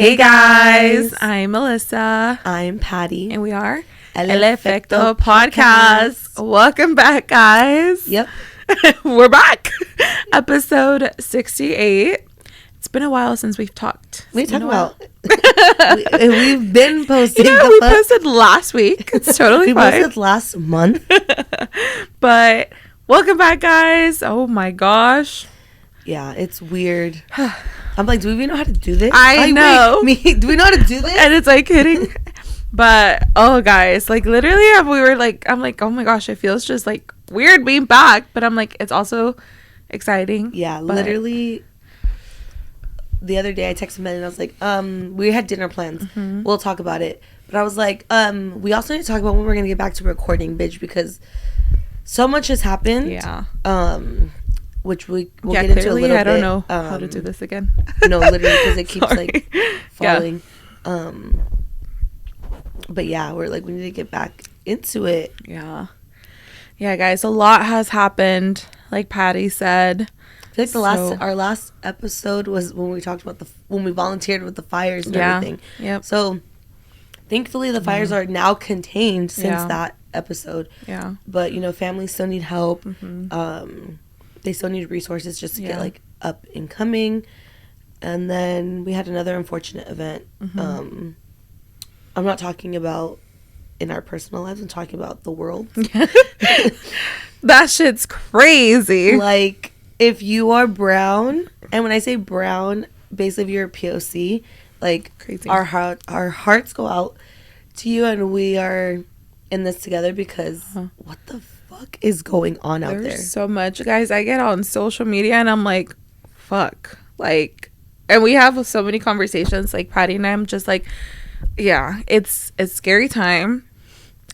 Hey guys, I'm Melissa. I'm Patty. And we are Efecto Podcast. Welcome back, guys. Yep. We're back. Episode 68. It's been a while since we've talked. We've been posting. We posted last week. It's totally fine. We posted last month. But welcome back, guys. Oh my gosh. Yeah, it's weird. I'm like, do we even know how to do this? I know. Do we know how to do this? And it's like hitting. But, oh, guys, like, literally, I'm like, oh my gosh, it feels just like weird being back. But I'm like, it's also exciting. Yeah, literally. The other day I texted Mely and I was like, we had dinner plans. Mm-hmm. We'll talk about it. But I was like, we also need to talk about when we're going to get back to recording, bitch, because so much has happened. Yeah. Which we'll get into a little bit. I don't know how to do this again. No, literally, because it keeps like falling. Yeah. But yeah, we need to get back into it. Yeah. Yeah, guys, a lot has happened, like Patty said. I feel like our last episode was when we talked about when we volunteered with the fires and everything. Yep. So thankfully the fires are now contained since that episode. Yeah. But families still need help. Mm-hmm. They still need resources just to get like up and coming. And then we had another unfortunate event. Mm-hmm. I'm not talking about in our personal lives. I'm talking about the world. That shit's crazy. Like, if you are brown, and when I say brown, basically if you're a POC, like, crazy. Our hearts go out to you, and we are in this together because what the fuck is going on out there? There's so much, guys. I get on social media and I'm like, fuck, like, and we have so many conversations, like Patty and I'm just like, yeah, it's a scary time.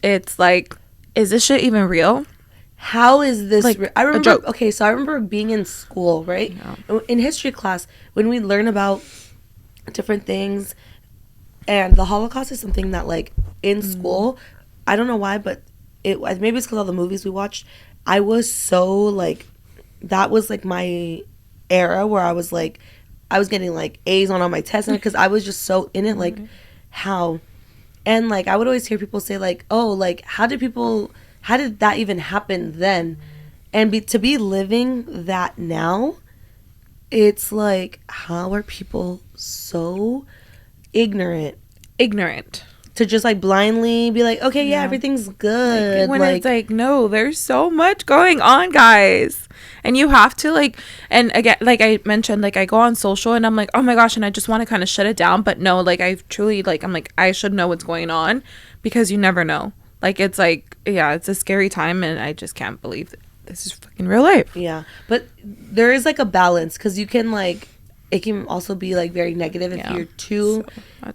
It's like, is this shit even real? How is this like I remember a joke? Okay, so I remember being in school, right? In history class, when we learn about different things, and the Holocaust is something that, like, in school, I don't know why, but maybe it's because all the movies we watched, I was so, like, that was, like, my era where I was, like, I was getting, like, A's on all my tests, because I was just so in it, like, how? And, like, I would always hear people say, like, oh, like, how did that even happen then? And to be living that now, it's like, how are people so ignorant to just, like, blindly be like, okay, yeah, everything's good. Like, when it's like, no, there's so much going on, guys. And you have to, like, and again, like I mentioned, like, I go on social and I'm like, oh my gosh, and I just want to kind of shut it down. But no, like, I truly, like, I'm like, I should know what's going on, because you never know. Like, it's like, yeah, it's a scary time, and I just can't believe that this is fucking real life. Yeah, but there is, like, a balance, because you can, like, it can also be, like, very negative if you're too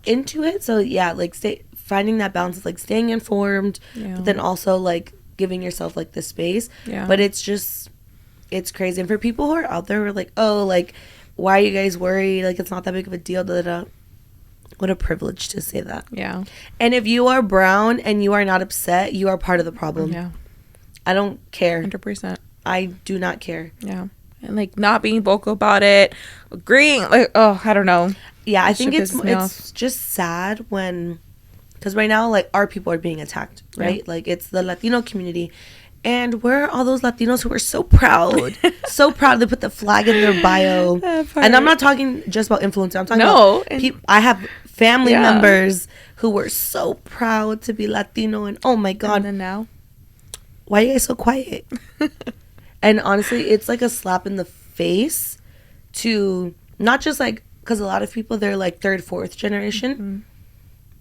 into it. So yeah, like, finding that balance is, like, staying informed, but then also, like, giving yourself, like, the space. Yeah. But it's crazy. And for people who are out there who are like, oh, like, why are you guys worried? Like, it's not that big of a deal. What a privilege to say that. Yeah. And if you are brown and you are not upset, you are part of the problem. Yeah. I don't care. 100%. I do not care. Yeah. And, like, not being vocal about it, agreeing, like, oh, I don't know. Yeah, I think it's just sad because right now, like, our people are being attacked, right? Yeah. Like, it's the Latino community. And where are all those Latinos who are so proud? So proud they put the flag in their bio. And I'm not talking just about influencers. I'm talking about people. I have family members who were so proud to be Latino. And oh my God. And then now? Why are you guys so quiet? And honestly, it's like a slap in the face to not just, like, because a lot of people, they're like third, fourth generation. Mm-hmm.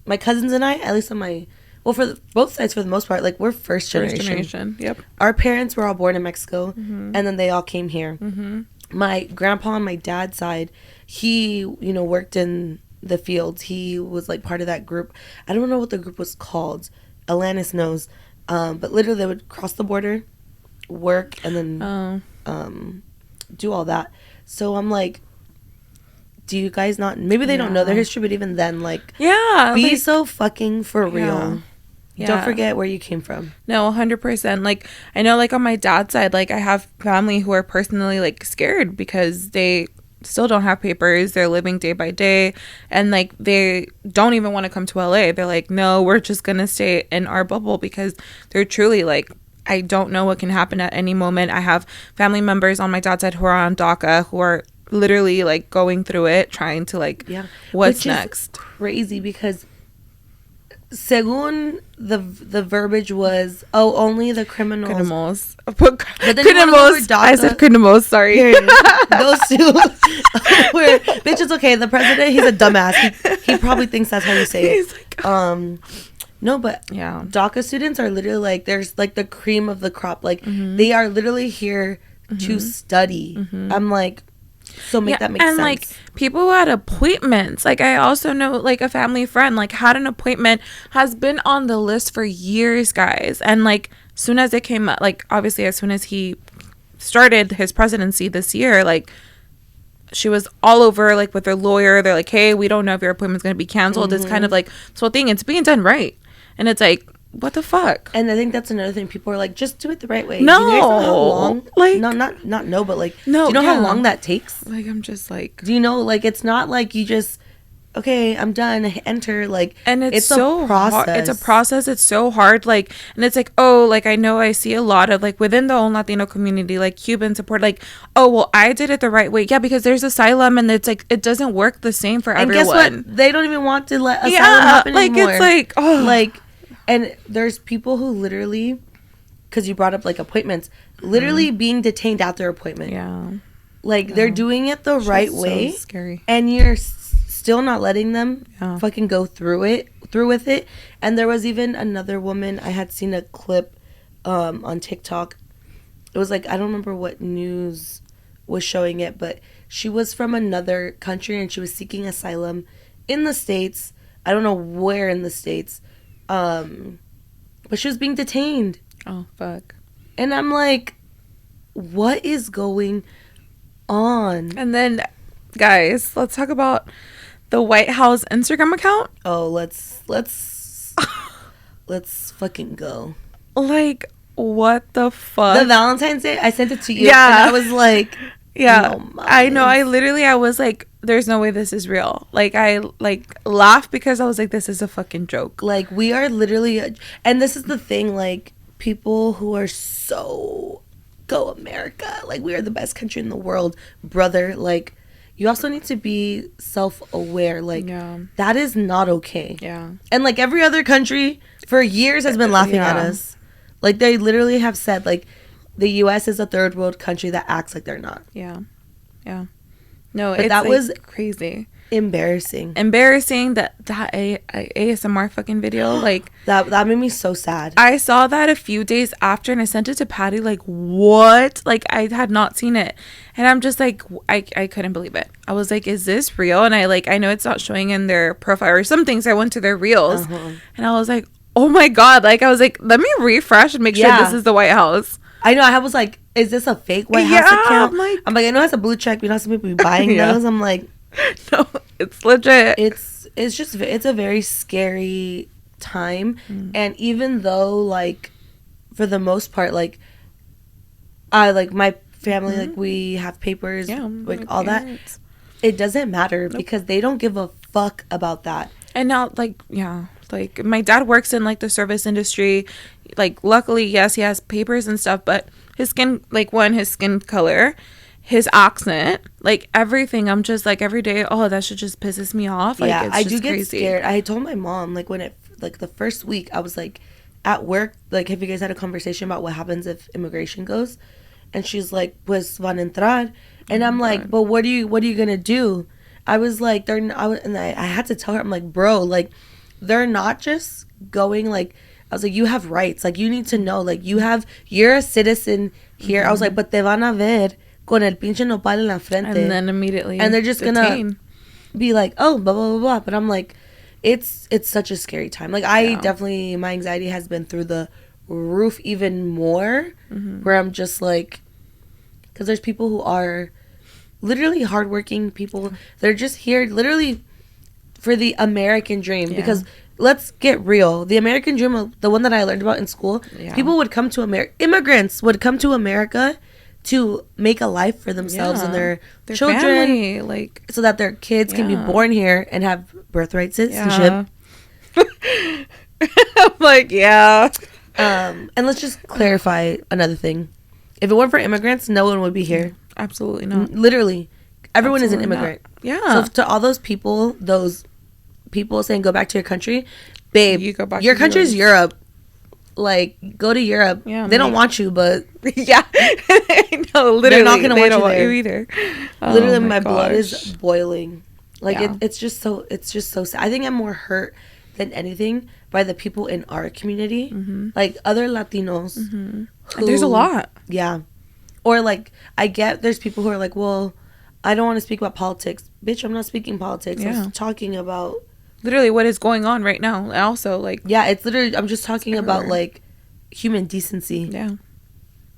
My cousins and I, at least on for both sides, for the most part, like, we're first generation. Yep. Our parents were all born in Mexico, and then they all came here. Mm-hmm. My grandpa on my dad's side, he, worked in the fields. He was, like, part of that group. I don't know what the group was called. Alanis knows. But literally they would cross the border, work, and then do all that. So I'm like, do you guys not, maybe they don't know their history, but even then, like, be so fucking for real. Yeah. Don't forget where you came from. No, 100%. Like, I know, like, on my dad's side, like, I have family who are personally, like, scared because they still don't have papers. They're living day by day, and like they don't even want to come to LA. They're like, no, we're just gonna stay in our bubble, because they're truly like, I don't know what can happen at any moment. I have family members on my dad's side who are on DACA, who are literally like going through it, trying to like, what's Which next? Is crazy, because según the verbiage was, oh, only the criminals. But then criminals. I said criminals. Sorry. Those two. Where, bitch, it's okay. The president, he's a dumbass. He probably thinks that's how you say it. Like, no, but yeah, DACA students are literally like, there's like the cream of the crop. Like they are literally here to study. I'm like, so make that make sense. And like people who had appointments, like I also know like a family friend like had an appointment, has been on the list for years, guys, and like soon as it came up, like obviously as soon as he started his presidency this year, like she was all over like with her lawyer. They're like, hey, we don't know if your appointment's going to be canceled. It's kind of like this whole thing, it's being done right, and it's like, what the fuck? And I think that's another thing. People are like, just do it the right way. No, do you guys know how long? Like, no, not no, but like, no, do you know how long that takes? Like, I'm just like, do you know? Like, it's not like you just, okay, I'm done, enter. Like, and it's so a process. It's a process. It's so hard. Like, and it's like, oh, like I know I see a lot of like within the own Latino community, like Cuban support. Like, oh, well, I did it the right way. Yeah, because there's asylum, and it's like it doesn't work the same for everyone. And guess what? They don't even want to let asylum happen like anymore. It's like, oh, like. And there's people who literally, because you brought up like appointments, literally being detained at their appointment. Yeah. Like they're doing it the right way. So scary. And you're still not letting them fucking go through with it. And there was even another woman, I had seen a clip on TikTok. It was like, I don't remember what news was showing it, but she was from another country and she was seeking asylum in the States. I don't know where in the States. But she was being detained. Oh, fuck. And I'm like, what is going on? And then, guys, let's talk about the White House Instagram account. Oh, let's fucking go. Like, what the fuck? The Valentine's Day, I sent it to you. Yeah. And I was like, yeah, no, I know. I was like, there's no way this is real. Like, I like laughed because I was like, this is a fucking joke. Like, we are literally, and this is the thing, like, people who are so go America, like, we are the best country in the world, brother. Like, you also need to be self-aware. Like, that is not okay. Yeah. And like every other country for years has been laughing at us. Like, they literally have said, like, the U.S. is a third world country that acts like they're not. Yeah. Yeah. No, but that was crazy. Embarrassing that ASMR fucking video, like that made me so sad. I saw that a few days after and I sent it to Patty, like, what? Like, I had not seen it, and I'm just like, I couldn't believe it. I was like, is this real? And I know it's not showing in their profile or some things. I went to their reels and I was like, oh my god, like, I was like, let me refresh and make sure this is the White House. I know. I was like, is this a fake White House account? I'm like, I know it has a blue check. You know, some people be buying those. I'm like, no, it's legit. It's a very scary time. And even though, like, for the most part, like, my family, like, we have papers, like, all that. It doesn't matter because they don't give a fuck about that. And now, like, like, my dad works in, like, the service industry. Like, luckily, yes, he has papers and stuff, but his skin, like, his skin color, his accent, like, everything, I'm just, like, every day, oh, that shit just pisses me off. Like, yeah, it's I just do get crazy. scared. I told my mom, like, when it, like, the first week, I was, like, at work, like, have you guys had a conversation about what happens if immigration goes? And she's like, pues van a entrar. And I'm like, but what are you gonna do? I was like, I had to tell her, I'm like, bro, like, they're not just going, like, I was like, you have rights. Like, you need to know, like, you're a citizen here. I was like, but te van a ver con el pinche nopal en la frente. And then immediately and they're just gonna be like, oh, blah, blah, blah, blah. But I'm like, it's such a scary time. Like, I definitely, my anxiety has been through the roof even more, where I'm just like, because there's people who are literally hardworking people. They're just here literally for the American dream. Because let's get real, the American dream, the one that I learned about in school, people would come to America, immigrants would come to America to make a life for themselves and their children, family, like, so that their kids can be born here and have birthright citizenship. I'm like, and let's just clarify another thing. If it weren't for immigrants, no one would be here. Absolutely not. Literally, everyone is an immigrant. Not. Yeah. So to all those people saying go back to your country, babe, you go back. Your country's Europe. Like, go to Europe. Yeah, they don't want you, but yeah, no, literally, they're not gonna want you either. Oh, literally, my blood is boiling. Like it's just so sad. I think I'm more hurt than anything by the people in our community, like other Latinos. And there's a lot. Yeah, or like I get there's people who are like, well, I don't want to speak about politics. Bitch, I'm not speaking politics. I'm talking about literally what is going on right now. And also, like, yeah, it's literally, I'm just talking about like human decency. Yeah.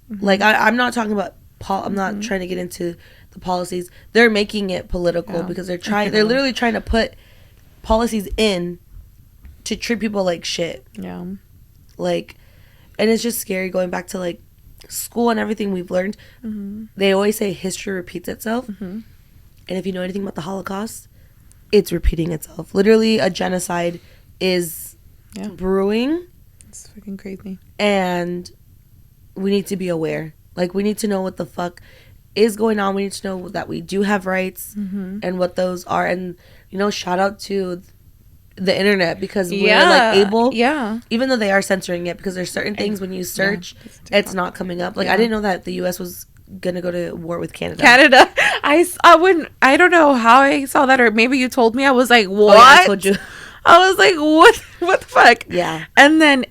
Like I'm not talking about I'm not trying to get into the policies. They're making it political because they're literally trying to put policies in to treat people like shit. Yeah. Like, and it's just scary going back to like school and everything we've learned. They always say history repeats itself. And if you know anything about the Holocaust, it's repeating itself. Literally, a genocide is brewing. It's fucking crazy. And we need to be aware. Like, we need to know what the fuck is going on. We need to know that we do have rights and what those are. And, you know, shout out to the internet, because we're like able, even though they are censoring it, because there's certain things when you search, it's not coming up. Like, I didn't know that the US was gonna go to war with Canada. I don't know how I saw that, or maybe you told me. I was like, what? Oh, yeah, I told you. I was like, what the fuck? Yeah. And then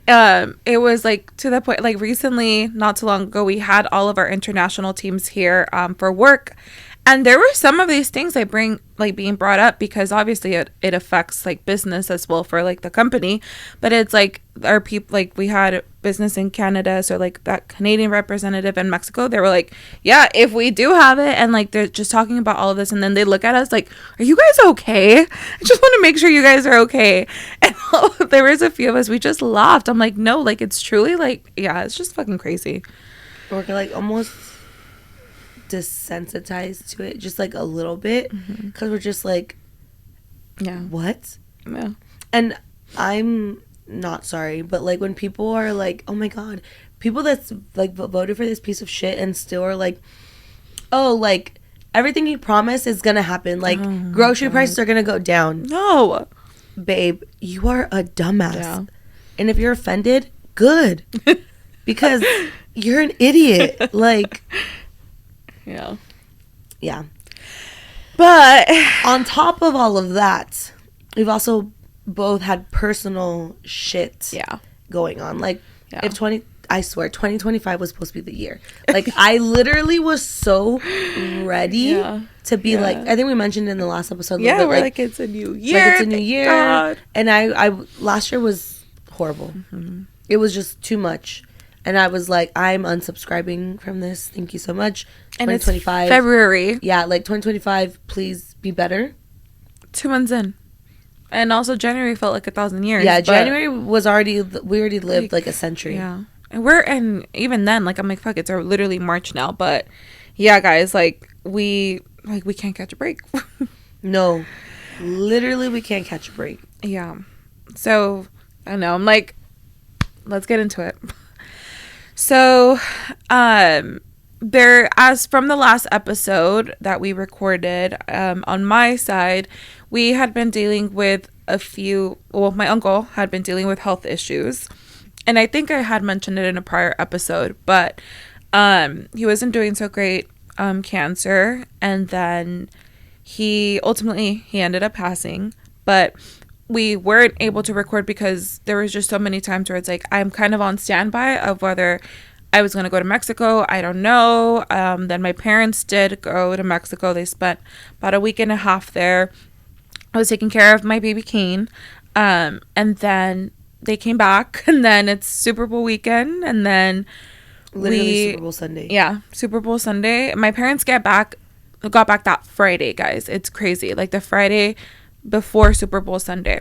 it was like to the point, like recently, not too long ago, we had all of our international teams here for work. And there were some of these things being brought up, because obviously it affects like business as well for like the company. But it's like our people, like we had business in Canada, so like that Canadian representative in Mexico, they were like, yeah, if we do have it, and like they're just talking about all of this, and then they look at us like, are you guys okay? I just want to make sure you guys are okay. And there was a few of us, we just laughed. I'm like, no, like it's truly like, yeah, it's just fucking crazy. We're like almost desensitized to it just like a little bit, because we're just like, what? And I'm not sorry, but like when people are like, oh my god, people that's like voted for this piece of shit and still are like, oh, like everything he promised is gonna happen, like grocery prices are gonna go down. No, babe, you are a dumbass. And if you're offended, good. Because you're an idiot. Like, yeah. But on top of all of that, we've also both had personal shit going on. Like, I swear 2025 was supposed to be the year. Like, I literally was so ready to be like, I think we mentioned in the last episode a little bit, like it's a new year. Like, it's a new year. God. And I last year was horrible. It was just too much. And I was like, I'm unsubscribing from this. Thank you so much. And 2025. It's February. Yeah, like 2025, please be better. 2 months in. And also January felt like 1,000 years. Yeah, January was we already lived like a century. Yeah. And even then, like, I'm like, fuck, it's literally March now. But yeah, guys, like we can't catch a break. No. Literally, we can't catch a break. Yeah. So, I don't know. I'm like, let's get into it. So, as from the last episode that we recorded, on my side, we had been dealing with my uncle had been dealing with health issues. And I think I had mentioned it in a prior episode, but he wasn't doing so great, cancer. And then he ended up passing, but we weren't able to record because there was just so many times where it's like, I'm kind of on standby of whether I was going to go to Mexico. I don't know. Then my parents did go to Mexico. They spent about a week and a half there. I was taking care of my baby Kane. And then they came back, and then it's Super Bowl weekend. And then literally Super Bowl Sunday. Yeah. Super Bowl Sunday. My parents got back that Friday, guys. It's crazy. Like the Friday before Super Bowl Sunday.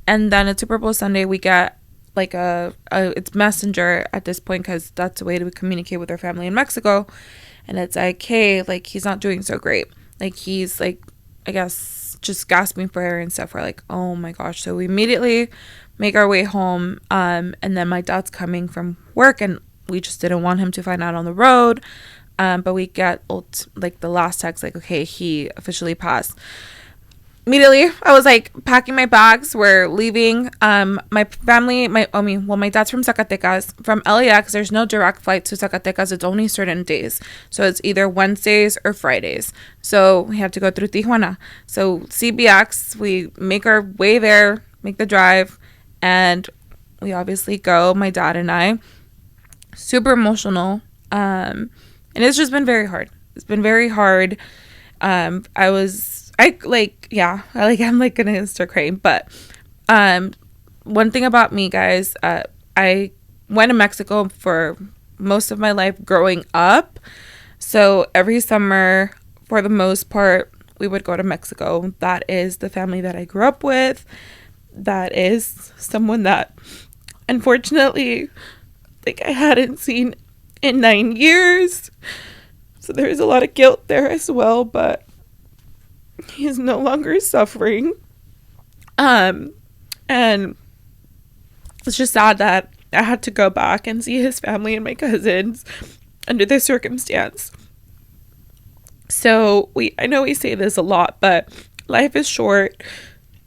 And then at Super Bowl Sunday, we get like it's Messenger at this point, because that's the way to communicate with our family in Mexico. and it's like, hey, like he's not doing so great, like he's like, I guess, just gasping for air and stuff. We're like, oh my gosh. So we immediately make our way home, and then my dad's coming from work, and we just didn't want him to find out on the road. But we get like the last text, like, okay, he officially passed. Immediately, I was like packing my bags. We're leaving. My family, my dad's from Zacatecas. From LAX, there's no direct flight to Zacatecas. It's only certain days. So it's either Wednesdays or Fridays. So we have to go through Tijuana. So CBX, we make our way there, make the drive, and we obviously go, my dad and I. Super emotional. And it's just been very hard. It's been very hard. I'm like gonna start crying. But one thing about me, guys, I went to Mexico for most of my life growing up. So every summer, for the most part, we would go to Mexico. That is the family that I grew up with. That is someone that, unfortunately, like I hadn't seen in 9 years. So there's a lot of guilt there as well, but he's no longer suffering. And it's just sad that I had to go back and see his family and my cousins under this circumstance. So I know we say this a lot, but life is short.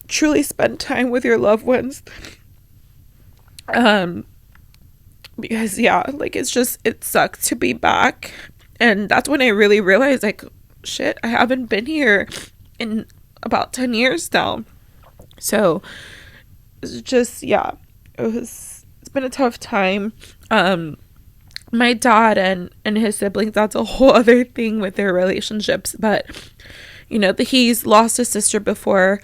Truly spend time with your loved ones. Because like it sucks to be back. And that's when I really realized, like, shit, I haven't been here in about 10 years now. So it's just, it's been a tough time. My dad and his siblings, that's a whole other thing with their relationships. But, he's lost a sister before.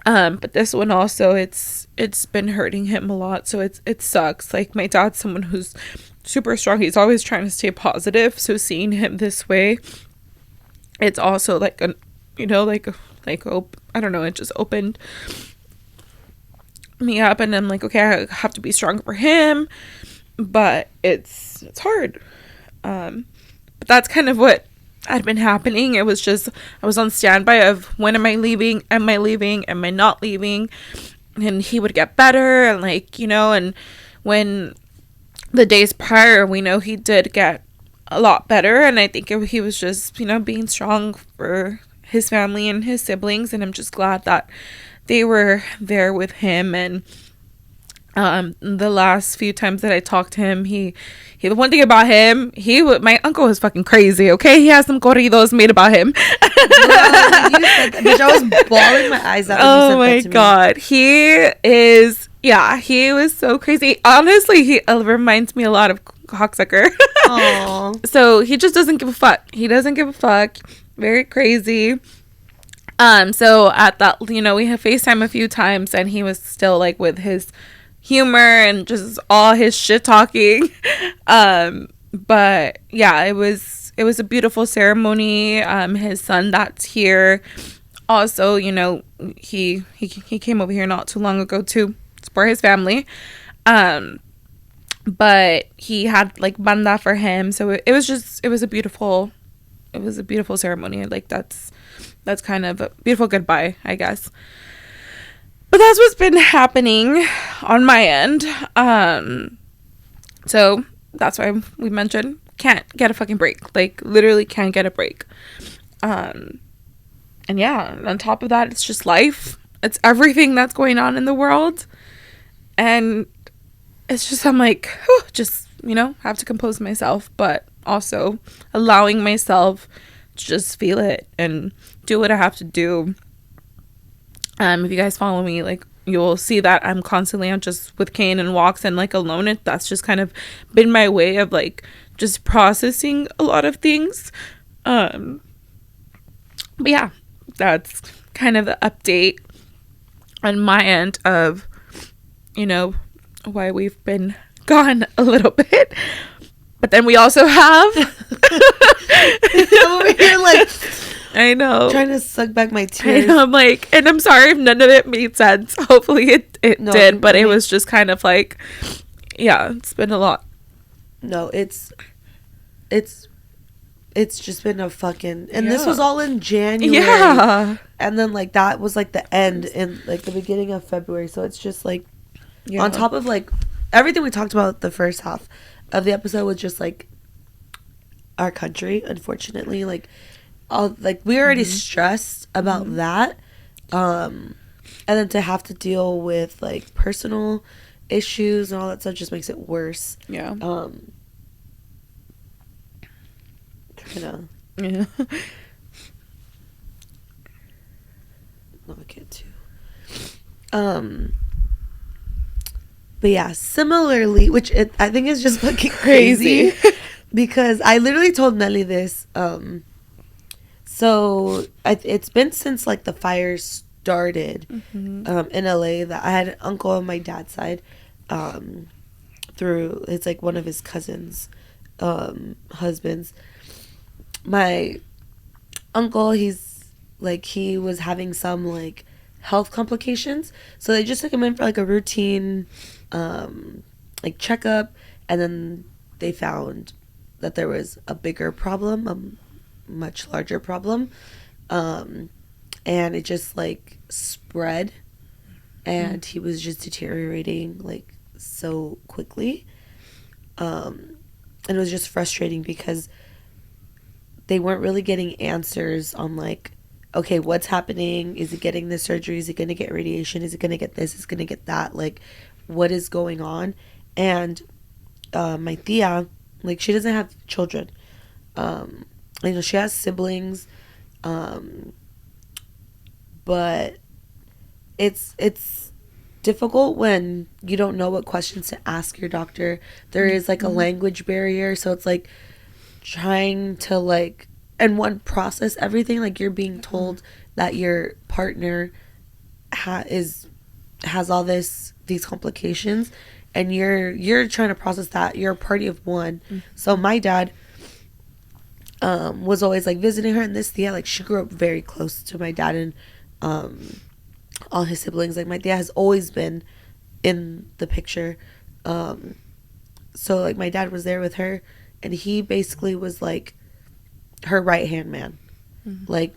But this one also, it's been hurting him a lot. So it sucks. Like, my dad's someone who's super strong. He's always trying to stay positive. So seeing him this way, it's also like I don't know, it just opened me up, and I'm like, okay, I have to be strong for him, but it's hard. But that's kind of what had been happening. It was just, I was on standby of, when am I leaving? Am I leaving? Am I not leaving? And he would get better, and and when the days prior, we know he did get a lot better, and I think he was just, being strong for his family and his siblings, and I'm just glad that they were there with him. And the last few times that I talked to him, he the one thing about him, my uncle is fucking crazy, okay? He has some corridos made about him. You said that, bitch, I was bawling my eyes out when you said that to me. God, he was so crazy. Honestly, he reminds me a lot of Cocksucker. Aww. So he just doesn't give a fuck. Very crazy. So at that, we have FaceTime a few times, and he was still like with his humor and just all his shit talking. But yeah, it was a beautiful ceremony. His son that's here also, he came over here not too long ago to support his family. But he had like banda for him, so it was a beautiful ceremony. Like that's kind of a beautiful goodbye, I guess. But that's what's been happening on my end. So that's why we mentioned can't get a fucking break. Like, literally can't get a break. And yeah, on top of that, it's just life. It's everything that's going on in the world. And it's just, I'm like, just, have to compose myself, but also allowing myself to just feel it and do what I have to do. If you guys follow me, like, you'll see that I'm just with Kane and walks and like alone. That's just kind of been my way of like just processing a lot of things. But yeah, that's kind of the update on my end of, why we've been gone a little bit. But then we also have over here like, I know, trying to suck back my tears. I know, I'm like, and I'm sorry if none of it made sense. Hopefully it did, but it was just kind of like, yeah, it's been a lot. No, it's it's just been a fucking, and this was all in January. Yeah. And then like that was like the end in like the beginning of February. So it's just like on top of like everything we talked about the first half of the episode was just like our country, unfortunately. Like all like we're already stressed about that. And then to have to deal with like personal issues and all that stuff just makes it worse. Yeah. Kinda. Yeah. No, I can't too. But yeah, similarly, which I think is just fucking crazy, because I literally told Mely this. So it's been since like the fire started in LA that I had an uncle on my dad's side, through it's like one of his cousins, husbands. My uncle, he's like he was having some like health complications, so they just took him in for like a routine like checkup, and then they found that there was a bigger problem, a much larger problem, and it just like spread, and he was just deteriorating like so quickly, and it was just frustrating because they weren't really getting answers on like, okay, what's happening? Is he getting this surgery? Is he going to get radiation? Is he going to get this? Is he going to get that? Like, what is going on? And my tia, like, she doesn't have children. You know, she has siblings, but it's difficult when you don't know what questions to ask your doctor. There is like a language barrier, so it's like trying to like and one process everything. Like you're being told that your partner has all these complications, and you're trying to process that. You're a party of one. So my dad was always like visiting her, and this tia, like she grew up very close to my dad and all his siblings. Like my tia has always been in the picture, so like my dad was there with her, and he basically was like her right hand man, like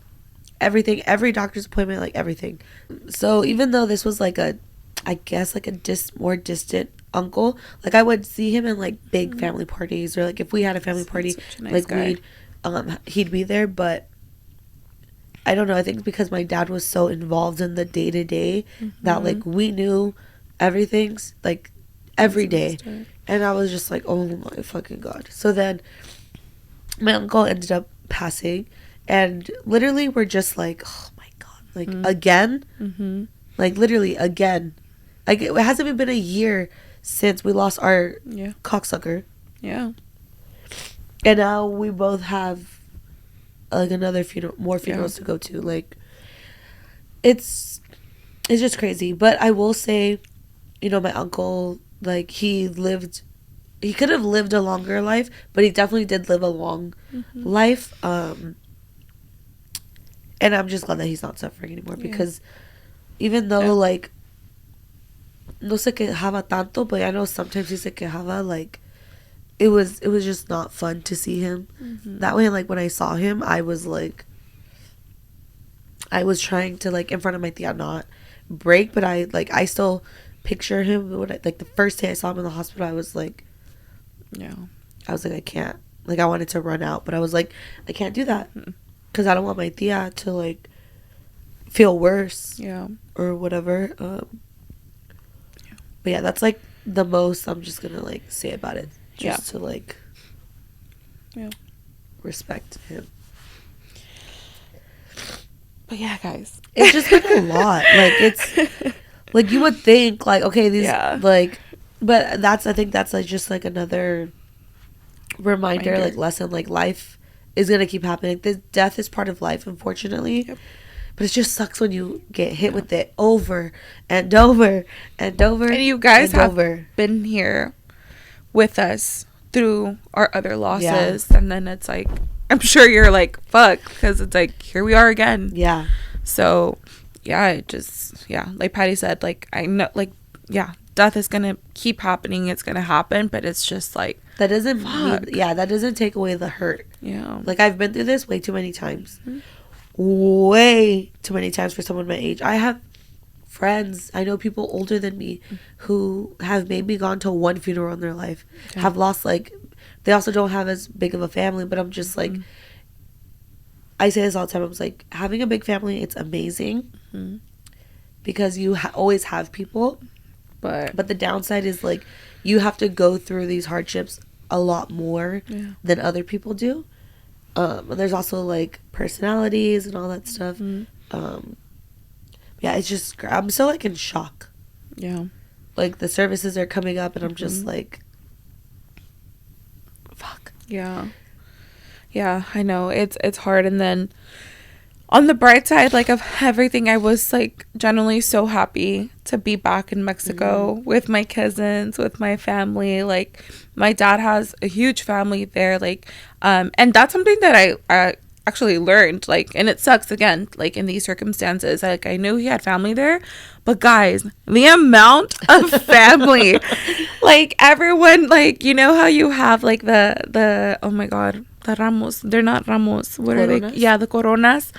everything, every doctor's appointment, like everything. So even though this was like a, I guess like a more distant uncle, like I would see him in like big family parties, or like if we had a family party, nice like guy. we'd he'd be there. But I don't know, I think because my dad was so involved in the day-to-day that like we knew everything's like every day, and I was just like, oh my fucking god. So then my uncle ended up passing, and literally we're just like, oh my god, like again, like literally again, like it hasn't even been a year since we lost our cocksucker, and now we both have like another more funerals to go to. Like it's just crazy. But I will say, you know, my uncle, like he could have lived a longer life, but he definitely did live a long life. And I'm just glad that he's not suffering anymore, because even though like no se quejaba tanto, but I know sometimes he se quejaba, like it was just not fun to see him that way. And like when I saw him, I was trying to like in front of my tia not break, but I still picture him when like the first day I saw him in the hospital. I was like I can't, like I wanted to run out, but I was like, I can't do that because I don't want my tia to like feel worse or whatever. But yeah, that's like the most I'm just gonna like say about it, just to like respect him. But yeah, guys, it's just been a lot. Like it's like you would think like, okay, these like, but I think that's like just like another reminder, like lesson, like life is gonna keep happening. This death is part of life, unfortunately. But it just sucks when you get hit with it over and over and over. And you guys have been here with us through our other losses, and then it's like, I'm sure you're like, fuck, because it's like, here we are again. So it just like Patty said, like I know, like death is gonna keep happening, it's gonna happen, but it's just like that doesn't mean, that doesn't take away the hurt. Yeah, like I've been through this way too many times. Way too many times for someone my age. I have friends, I know people older than me who have maybe gone to one funeral in their life, have lost, like, they also don't have as big of a family, but I'm just like, I say this all the time, I was like, having a big family, it's amazing because you always have people, but the downside is, like, you have to go through these hardships a lot more than other people do. And there's also, like, personalities and all that stuff. Yeah, it's just, I'm so, like, in shock. Yeah. Like, the services are coming up, and I'm just like, fuck. Yeah. Yeah, I know. It's hard. And then on the bright side, like, of everything, I was, like, generally so happy to be back in Mexico with my cousins, with my family. Like, my dad has a huge family there, like, and that's something that I actually learned, like, and it sucks, again, like, in these circumstances, like, I knew he had family there, but guys, the amount of family, like, everyone, like, you know how you have, like, the oh my god, the ramos, they're not ramos, what Coronas? Are they? Yeah, the coronas.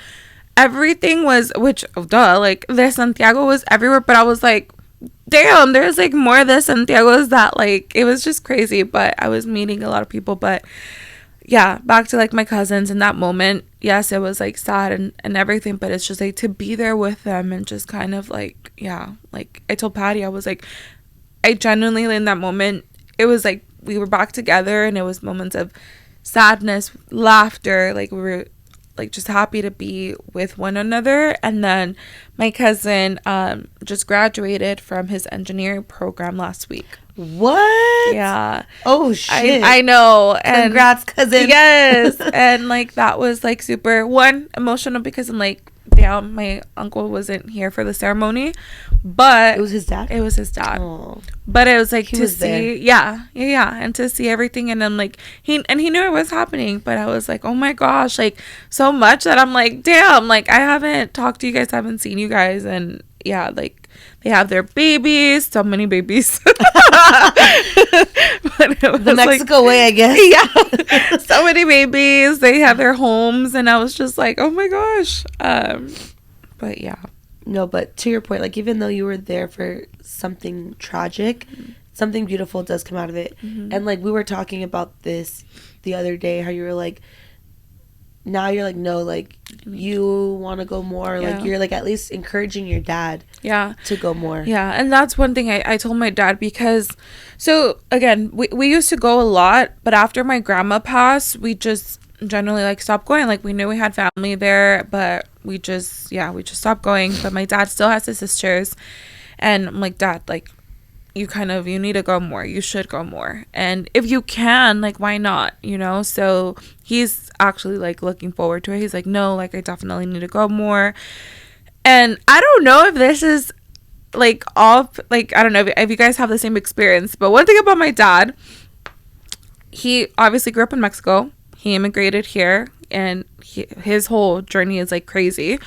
Everything was, which, duh, like, the Santiago was everywhere, but I was like, damn, there's, like, more of the Santiagos that, like, it was just crazy. But I was meeting a lot of people. But yeah, back to, like, my cousins in that moment, yes, it was, like, sad and everything, but it's just, like, to be there with them and just kind of, like, yeah, like, I told Patty, I was like, I genuinely, in that moment, it was, like, we were back together, and it was moments of sadness, laughter, like, we were, like, just happy to be with one another. And then my cousin just graduated from his engineering program last week. What? Yeah. Oh shit. I know. And congrats, cousin. Yes. And, like, that was, like, super emotional because I'm like, damn, my uncle wasn't here for the ceremony, but it was his dad. Aww. But it was like he to was see there. Yeah, and to see everything, and I'm like, he knew it was happening, but I was like, oh my gosh, like, so much that I'm like, damn, like, I haven't talked to you guys, haven't seen you guys, and yeah, like, they have their babies, so many babies. But the Mexico way, I guess. Yeah, so many babies. They have their homes, and I was just like, oh my gosh. But yeah. No, but to your point, like, even though you were there for something tragic, something beautiful does come out of it. And, like, we were talking about this the other day, how you were like, now you're like, no, like, you want to go more. Like, you're, like, at least encouraging your dad to go more. Yeah, and that's one thing I told my dad, because, so, again, we used to go a lot, but after my grandma passed, we just generally, like, stopped going. Like, we knew we had family there, but we just stopped going. But my dad still has his sisters, and I'm like, Dad, like, you need to go more. You should go more. And if you can, like, why not? You know? So he's actually, like, looking forward to it. He's like, no, like, I definitely need to go more. And I don't know if this is, like, all, like, I don't know if you guys have the same experience. But one thing about my dad, he obviously grew up in Mexico. He immigrated here, and his whole journey is, like, crazy.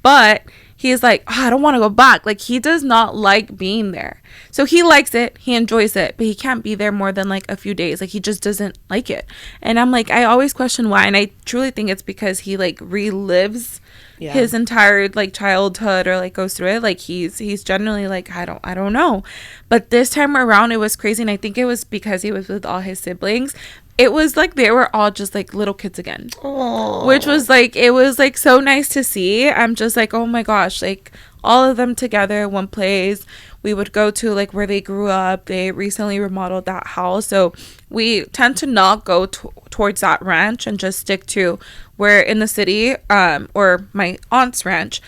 But he's like, oh, I don't want to go back. Like, he does not like being there. So he likes it. He enjoys it. But he can't be there more than, like, a few days. Like, he just doesn't like it. And I'm like, I always question why. And I truly think it's because he, like, relives his entire, like, childhood, or, like, goes through it. Like, he's generally like, I don't know. But this time around, it was crazy. And I think it was because he was with all his siblings. It was like they were all just, like, little kids again. Aww. Which was, like, it was, like, so nice to see. I'm just like, oh my gosh, like, all of them together, one place. We would go to, like, where they grew up. They recently remodeled that house, so we tend to not go towards that ranch and just stick to where in the city, or my aunt's ranch.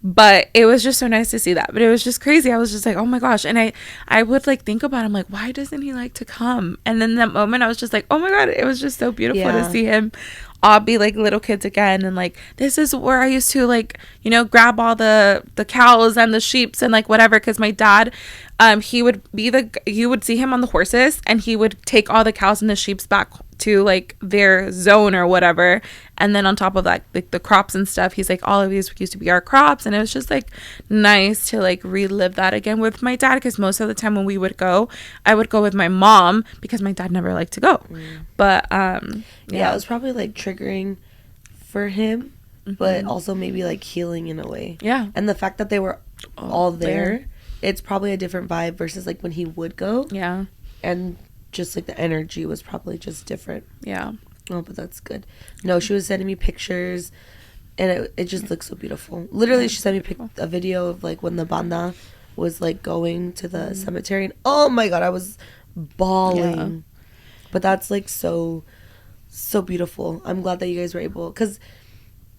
But it was just so nice to see that. But it was just crazy. I was just like, oh my gosh. And I would, like, think about it. I'm like, why doesn't he like to come? And then that moment, I was just like, oh my God, it was just so beautiful to see him all be, like, little kids again. And, like, this is where I used to, like, you know, grab all the cows and the sheeps and, like, whatever. Because my dad, he would be you would see him on the horses, and he would take all the cows and the sheep back to like their zone or whatever. And then on top of that, like the crops and stuff, he's like, all of these used to be our crops. And it was just like nice to like relive that again with my dad, because most of the time when we would go, I would go with my mom because my dad never liked to go. But yeah, it was probably like triggering for him, but also maybe like healing in a way. Yeah. And the fact that they were all there, it's probably a different vibe versus like when he would go. Yeah. And just like the energy was probably just different. Yeah. Oh, but that's good. No, she was sending me pictures, and it just looks so beautiful. Literally, she sent me a video of like when the banda was like going to the cemetery, and oh my god, I was bawling. Yeah. But that's like so beautiful. I'm glad that you guys were able, because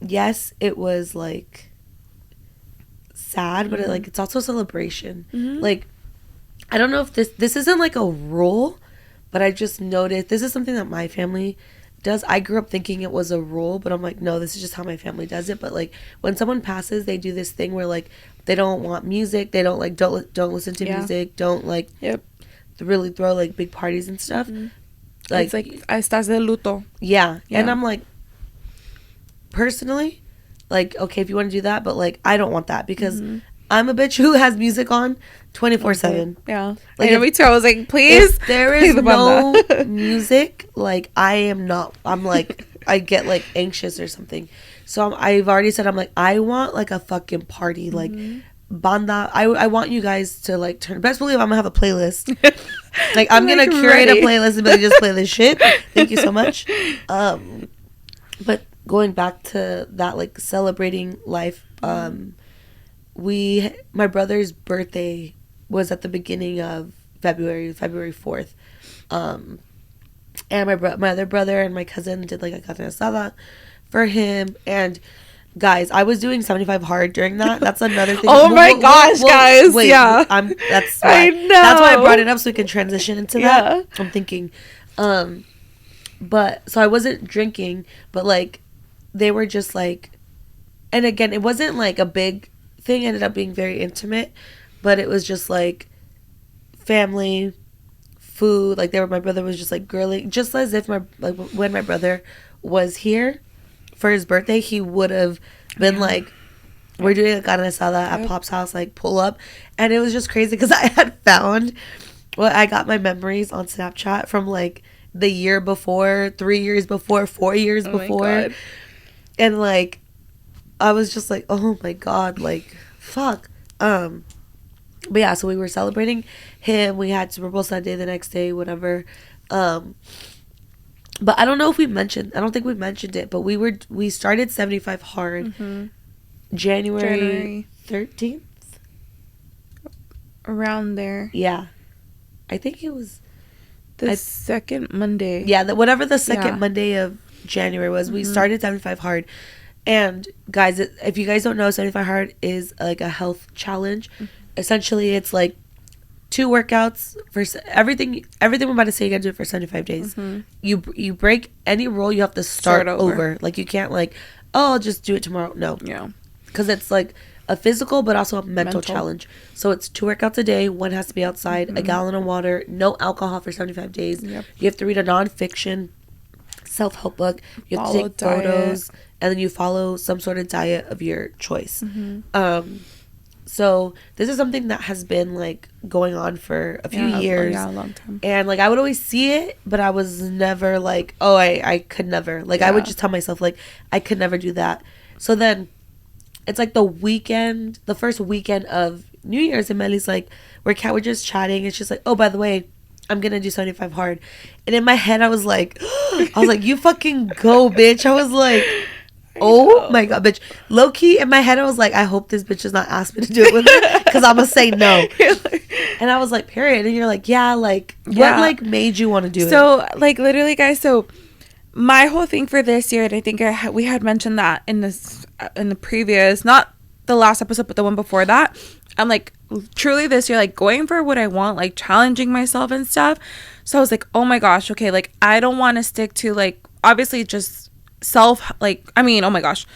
yes, it was like sad, but it's also a celebration. Like, I don't know if this isn't like a rule, but I just noticed this is something that my family does. I grew up thinking it was a rule, but I'm like, no, this is just how my family does it. But like when someone passes, they do this thing where like they don't want music, they don't like don't listen to music, don't like really throw like big parties and stuff. Like, it's like estás de luto. Yeah. And I'm like, personally, like, okay, if you want to do that, but like I don't want that, because I'm a bitch who has music on 24/7. Yeah. Like, me too. I was like, please. If there is no music, like I'm like, I get like anxious or something. So I've already said, I'm like, I want like a fucking party, like banda. I want you guys to like turn. Best believe I'm gonna have a playlist. Like I'm gonna curate a playlist and be like, just play this shit. Thank you so much. But going back to that, like celebrating life, my brother's birthday was at the beginning of February 4th. And my other brother and my cousin did like a carne asada for him. And guys, I was doing 75 hard during that. That's another thing. Oh my gosh, guys. Wait, yeah. That's why. I know. That's why I brought it up, so we can transition into that. I'm thinking. But so I wasn't drinking, but like they were just like, and again, it wasn't like a big thing, ended up being very intimate, but it was just like family, food, like my brother was just like grilling, just as if when my brother was here for his birthday, he would have been like, we're doing a carne asada at Pop's house, like pull up. And it was just crazy because I had found, I got my memories on Snapchat from like the year before, 3 years before, 4 years before, and like I was just like, oh my god, like fuck. But yeah, so we were celebrating him. We had Super Bowl Sunday the next day, whatever. But I don't know if I don't think we mentioned it, but we started 75 hard January 13th, around there. Yeah, I think it was the second Monday. Yeah, whatever the second Monday of January was. We started 75 hard. And guys, if you guys don't know, 75 hard is like a health challenge. Essentially, it's like 2 workouts for everything we're about to say. You gotta do it for 75 days. You break any rule, you have to start over. Like you can't like, oh, I'll just do it tomorrow. No. Yeah. Because it's like a physical but also a mental challenge. So it's 2 workouts a day. One has to be outside. A gallon of water. No alcohol for 75 days. Yep. You have to read a nonfiction self-help book. You have to take photos, and then you follow some sort of diet of your choice. So this is something that has been like going on for a few years. A long time. And like I would always see it, but I was never like, oh, I could never. Like I would just tell myself like I could never do that. So then it's like the first weekend of New Year's, and Mely's like, we're just chatting, and she's like, oh, by the way, I'm gonna do 75 hard. And in my head I was like, you fucking go, bitch. I was like, oh my god, bitch. Low key in my head I was like, I hope this bitch does not ask me to do it with her, because I'm gonna say no. And I was like, period. And you're like, yeah, like what like made you want to do it? So like literally, guys, so my whole thing for this year, and I think we had mentioned that in the previous, not the last episode but the one before that, I'm like, truly this year, like going for what I want, like challenging myself and stuff. So I was like, oh my gosh, okay, like I don't want to stick to like obviously just self, like, I mean, oh my gosh,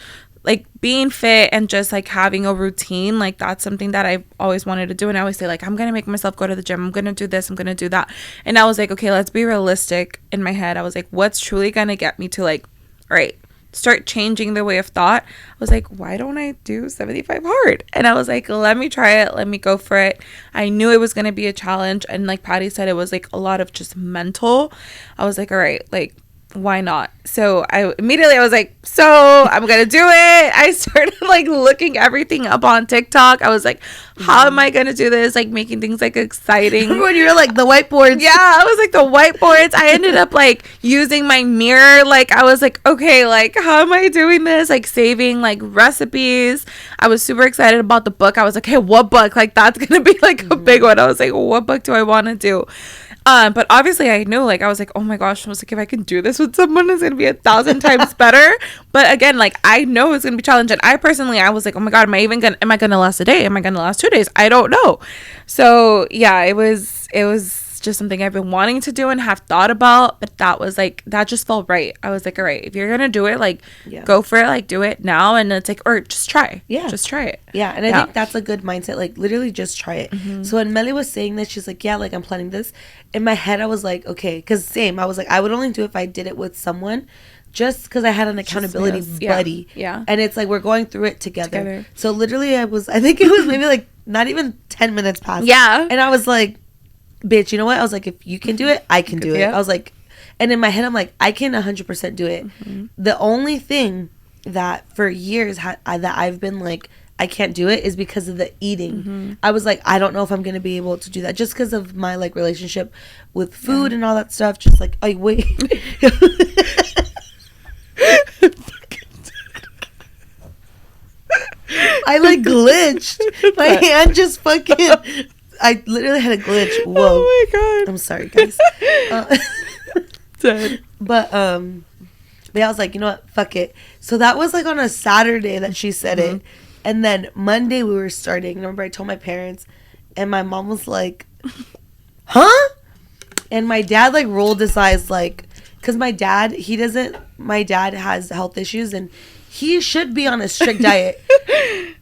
like being fit and just like having a routine, like that's something that I've always wanted to do. And I always say like, I'm gonna make myself go to the gym, I'm gonna do this, I'm gonna do that. And I was like, okay, let's be realistic. In my head, I was like, what's truly gonna get me to like, all right, start changing the way of thought. I was like, why don't I do 75 hard? And I was like, let me try it, let me go for it. I knew it was gonna be a challenge, and like Patty said, it was like a lot of just mental. I was like, all right, like, why not? So I was like, so I'm gonna do it. I started like looking everything up on TikTok. I was like, how am I gonna do this? Like making things like exciting. When you were like the whiteboards. Yeah, I was like the whiteboards. I ended up like using my mirror. Like I was like, okay, like how am I doing this? Like saving like recipes. I was super excited about the book. I was like, hey, what book? Like that's gonna be like a big one. I was like, what book do I want to do? But obviously I knew, like, I was like, oh my gosh, I was like, if I can do this with someone, it's gonna be 1,000 times better. But again, like, I know it's gonna be challenging. I was like, oh my god, am I gonna last a day? Am I gonna last 2 days? I don't know. So yeah, it was just something I've been wanting to do and have thought about, but that just felt right. I was like, all right, if you're gonna do it, like, go for it, like, do it now. And it's like, or just try it. Yeah. And I think that's a good mindset, like literally just try it. So when Mely was saying this, she's like, yeah, like I'm planning this, in my head I was like, okay, because same, I was like, I would only do it if I did it with someone, just because I had an accountability buddy. Yeah. And it's like we're going through it together. So literally I think it was maybe like not even 10 minutes past. Yeah. And I was like, bitch, you know what? I was like, if you can do it, I can do it. I was like, and in my head, I'm like, I can 100% do it. The only thing that for years that I've been like, I can't do it is because of the eating. I was like, I don't know if I'm going to be able to do that just because of my like relationship with food and all that stuff. Just like, oh, wait. I like glitched. My hand just fucking... I literally had a glitch. Whoa. Oh my god. I'm sorry, guys. Dead. But I was like, you know what? Fuck it. So that was like on a Saturday that she said it. And then Monday we were starting. Remember I told my parents, and my mom was like, huh? And my dad like rolled his eyes like, because my dad has health issues and he should be on a strict diet.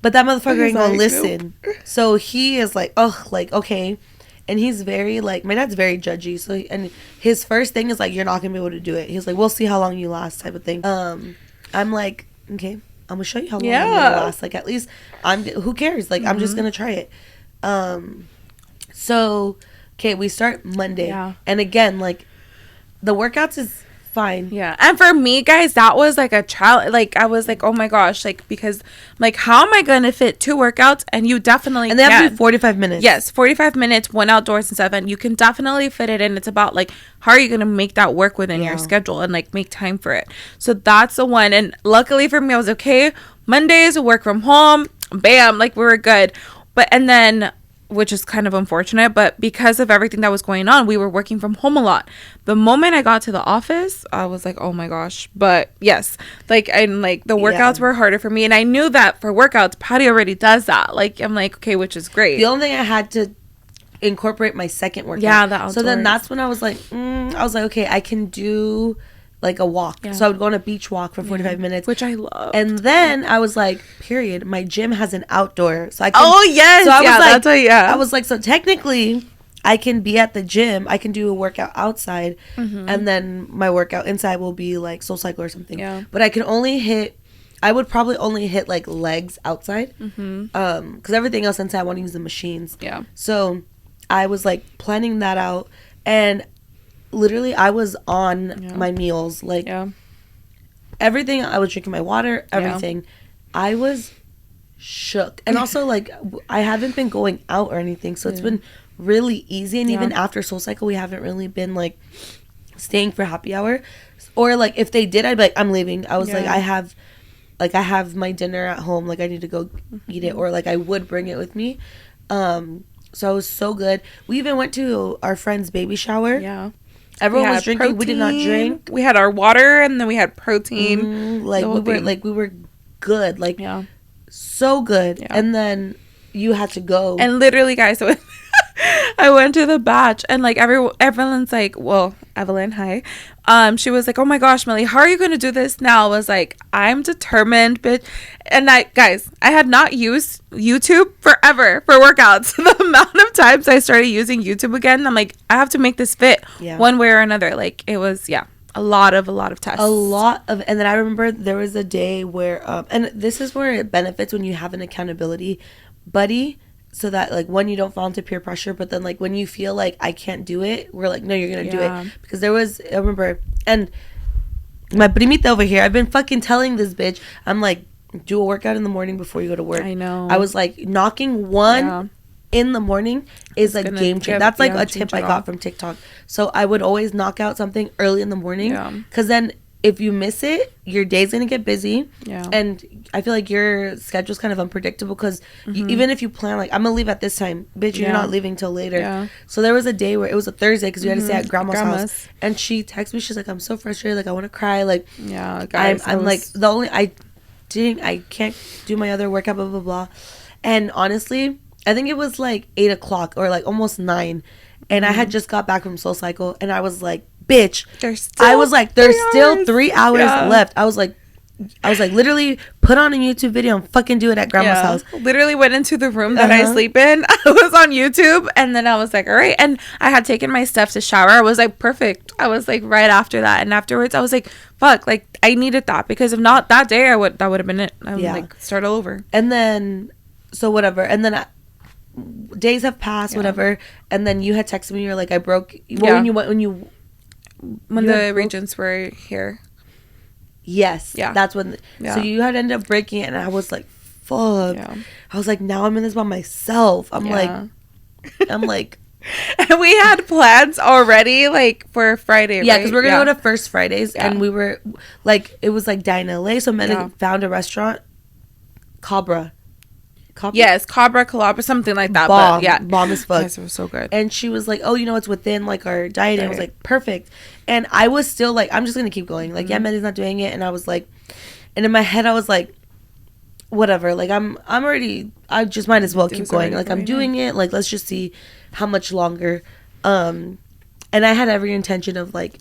But that motherfucker ain't gonna listen. Nope. So he is like, oh, like, okay. And he's very, like, my dad's very judgy. So, and his first thing is, like, you're not gonna be able to do it. He's like, we'll see how long you last type of thing. I'm like, okay, I'm gonna show you how long I'm gonna last. Like, at least, who cares? Like, I'm just gonna try it. So, okay, we start Monday. Yeah. And again, like, the workouts is fine. Yeah. And for me, guys, that was like a challenge. Like I was like, oh my gosh, like, because like, how am I gonna fit 2 workouts? And you definitely and they have to be 45 minutes. Yes, 45 minutes, 1 outdoors and stuff, and you can definitely fit it in. It's about like, how are you gonna make that work within your schedule and like make time for it? So that's the one. And luckily for me, I was okay. Mondays, work from home, bam, like we were good. But and then, which is kind of unfortunate, but because of everything that was going on, we were working from home a lot. The moment I got to the office, I was like, oh my gosh. But yes, like, and like the workouts were harder for me. And I knew that for workouts, Patty already does that. Like, I'm like, okay, which is great. The only thing I had to incorporate my second workout. Yeah, the outdoors. So then that's when I was like, okay, I can do like a walk. Yeah. So I would go on a beach walk for 45 minutes. Which I love. And then I was like, period, my gym has an outdoor. So I can, oh, yes. So I was like, that's what, I was like, so technically I can be at the gym. I can do a workout outside. And then my workout inside will be like Soul Cycle or something. Yeah. But I would probably only hit like legs outside. Because everything else inside I want to use the machines. Yeah. So I was like planning that out. And literally I was on my meals, like everything. I was drinking my water, everything. I was shook. And also like I haven't been going out or anything, so it's been really easy. And even after Soul Cycle, we haven't really been like staying for happy hour, or like if they did, I'd be like, I'm leaving. I was like, I have my dinner at home, like I need to go eat it, or like I would bring it with me. So it was so good. We even went to our friend's baby shower. Everyone was drinking. Protein. We did not drink. We had our water, and then we had protein. We were good. Like so good. And then you had to go. And literally, guys, so I went to the batch and like everyone's like, well, Evelyn, hi. She was like, oh my gosh, Mely, how are you going to do this now? I was like, I'm determined, bitch. And I had not used YouTube forever for workouts. The amount of times I started using YouTube again, I'm like, I have to make this fit one way or another. Like it was, a lot of tests. And then I remember there was a day where, and this is where it benefits when you have an accountability buddy. So that like when you don't fall into peer pressure, but then like when you feel like I can't do it, we're like, no, you're gonna do it. Because I remember, and my primita over here, I've been fucking telling this bitch, I'm like, do a workout in the morning before you go to work. I know. I was like, knocking one in the morning is a game changer. That's like a tip I got from TikTok. So I would always knock out something early in the morning, because then if you miss it, your day's gonna get busy. And I feel like your schedule's kind of unpredictable, because even if you plan like, I'm gonna leave at this time, bitch, you're not leaving till later. So there was a day where it was a Thursday, because we had to stay at grandma's house, and she texted me, she's like, I'm so frustrated, like I want to cry, like guys, I'm like, the only I can't do my other workout, blah blah blah. And honestly, I think it was like 8 o'clock or like almost 9, and I had just got back from Soul Cycle, and I was like, bitch, there's still 3 hours left. I was like literally put on a YouTube video and fucking do it at grandma's house. Literally went into the room that I sleep in. I was on YouTube, and then I was like, all right. And I had taken my steps to shower. I was like, perfect. I was like, right after that, and afterwards I was like, fuck, like I needed that, because if not that day, that would have been it. I would like start all over. And then whatever, and then days have passed, whatever, and then you had texted me, you're like, I broke when the regents were here. Yes. Yeah. That's when. So you had ended up breaking it, and I was like, fuck. Yeah. I was like, now I'm in this by myself. I'm like. And we had plans already, like for Friday. Yeah, because we're gonna go to First Fridays, and we were like, it was like Dine LA. So Mely found a restaurant, Cabra. Yes, Cabra, something like that. Bomb, but bomb as fuck. Yes, it was so good. And she was like, oh, it's within like our diet. And I was like, perfect. And I was still like, I'm just gonna keep going. Like, Mely's not doing it. And I was like, and in my head I was like, whatever. Like I'm already. I just might as well keep going. Like I'm doing it. Like let's just see how much longer. And I had every intention of like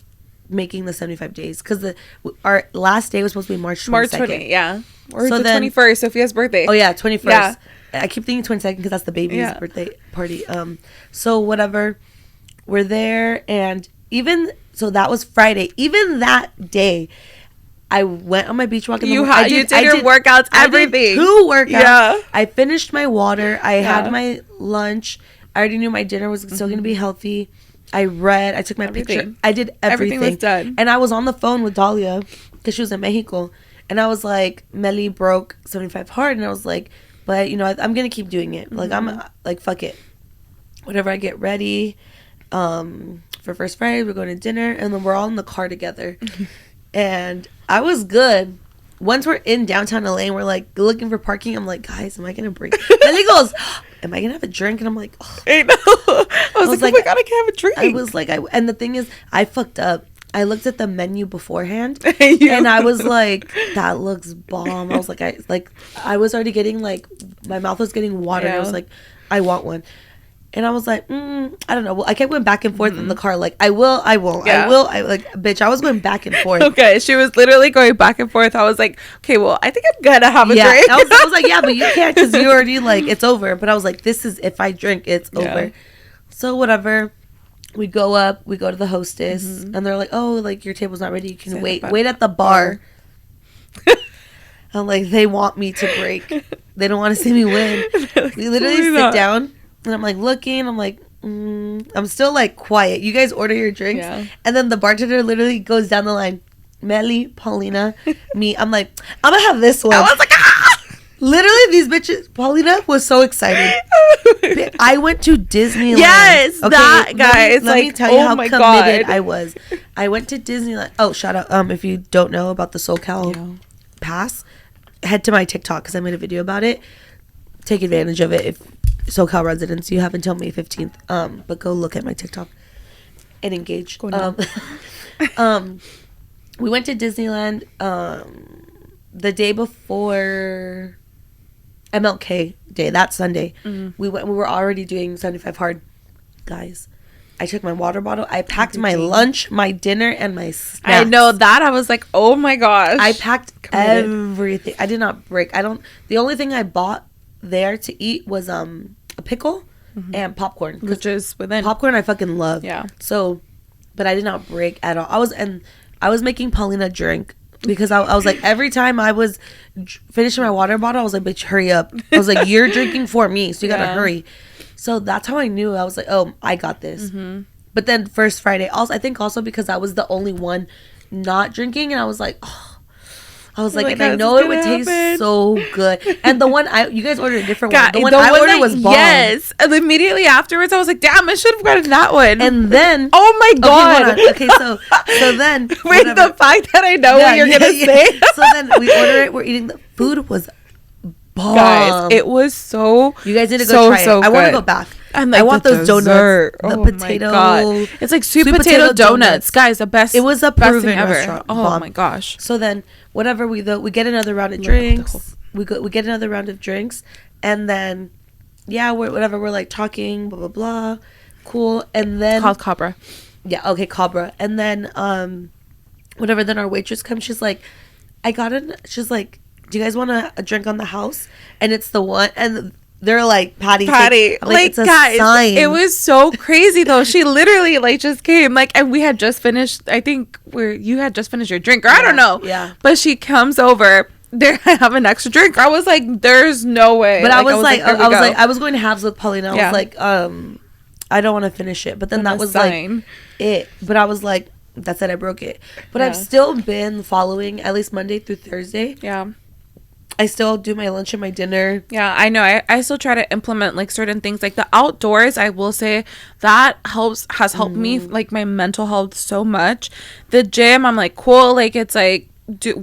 making the 75 days, because our last day was supposed to be March 22nd. March 20, or so the 21st, Sophia's birthday. Oh yeah, 21st. Yeah. I keep thinking 22nd because that's the baby's birthday party. So whatever, we're there, and even so that was Friday. Even that day, I went on my beach walk. You did your workouts, everything. I did 2 workouts. Yeah. I finished my water. I had my lunch. I already knew my dinner was still going to be healthy. I read. I took my picture. I did everything. Everything was done. And I was on the phone with Dahlia because she was in Mexico. And I was like, Mely broke 75 hard. And I was like, but, I'm going to keep doing it. Like, I'm like, fuck it. Whatever, I get ready. For First Friday, we're going to dinner. And then we're all in the car together. And I was good. Once we're in downtown LA and we're like looking for parking, I'm like, guys, am I going to break? And he goes, am I going to have a drink? And I'm like, oh. I know. I was like, oh my God, I can't have a drink. I was like, and the thing is, I fucked up. I looked at the menu beforehand and I was like, that looks bomb. I was like, I was already getting like, my mouth was getting watered. I was like, I want one. And I was like, I don't know. Well, I kept going back and forth in the car. Like, I will, I won't. Yeah. I will. Bitch, I was going back and forth. Okay. She was literally going back and forth. I was like, okay, well, I think I'm going to have a drink. I was like, yeah, but you can't because you already like, it's over. But I was like, this is, if I drink, it's over. So whatever. We go up, we go to the hostess, and they're like, oh, like, your table's not ready. You can wait at the bar. I'm like, they want me to break. They don't want to see me win. Like, we literally sit down, and I'm like looking. I'm like, I'm still like quiet. You guys order your drinks. Yeah. And then the bartender literally goes down the line. Mely, Paulina, me. I'm like, I'm going to have this one. I was like, ah! Literally, these bitches. Paulina was so excited. I went to Disneyland. Yes, okay, that guy. Let me tell you how committed I was. I went to Disneyland. Oh, shout out. If you don't know about the SoCal Pass, head to my TikTok because I made a video about it. Take advantage of it if SoCal residents. You have until May 15th. But go look at my TikTok and engage. We went to Disneyland the day before MLK Day, that Sunday. We were already doing 75 hard. guys, I took my water bottle. I packed my lunch, my dinner, and my snacks. I know that. I was like, oh my gosh. I packed everything. I did not break. The only thing I bought there to eat was a pickle and popcorn. Which is within. Popcorn I fucking love. Yeah. So, but I did not break at all. I was making Paulina drink. Because I was like, every time I was finishing my water bottle, I was like, bitch, hurry up. I was like, you're drinking for me, so you gotta hurry. So that's how I knew. I was like, oh, I got this. But then first Friday, also I think also because I was the only one not drinking, and I was like, oh. I was like, and I know it would taste so good. And the one you guys ordered a different one. The one I ordered was bomb. Yes. And immediately afterwards, I was like, damn, I should have gotten that one. And then, oh my god. Okay, so then, wait, whatever. The fact that I know what you're gonna say. So then we order it. We're eating. The food was bomb. Guys, it was so. You guys need to go try it. I want to go back. And like I want those dessert. donuts. The potato. It's like sweet potato donuts. Guys, the best. It was a best thing ever. Restaurant. Oh bomb. my gosh. So then, whatever we get another round of drinks. We get another round of drinks, and then, we're like talking, blah blah blah, cool, and then called Cabra. Yeah, okay, Cabra, and then whatever. Then our waitress comes. She's like, I got it. She's like, do you guys want a drink on the house? And it's the one and. They're like, Patty. Like it's a guys, sign. It was so crazy though. She literally like just came like, and we had just finished. I think you had just finished your drink, or I don't know. Yeah. But she comes over. There, I have an extra drink. I was like, there's no way. But I was going to halves with Paulina. I was like, I don't want to finish it. But then that was like it. But I was like, that's it. I broke it. But I've still been following at least Monday through Thursday. Yeah. I still do my lunch and my dinner. Yeah, I know. I still try to implement like certain things like the outdoors. I will say that has helped me like my mental health so much. The gym, I'm like cool. Like it's like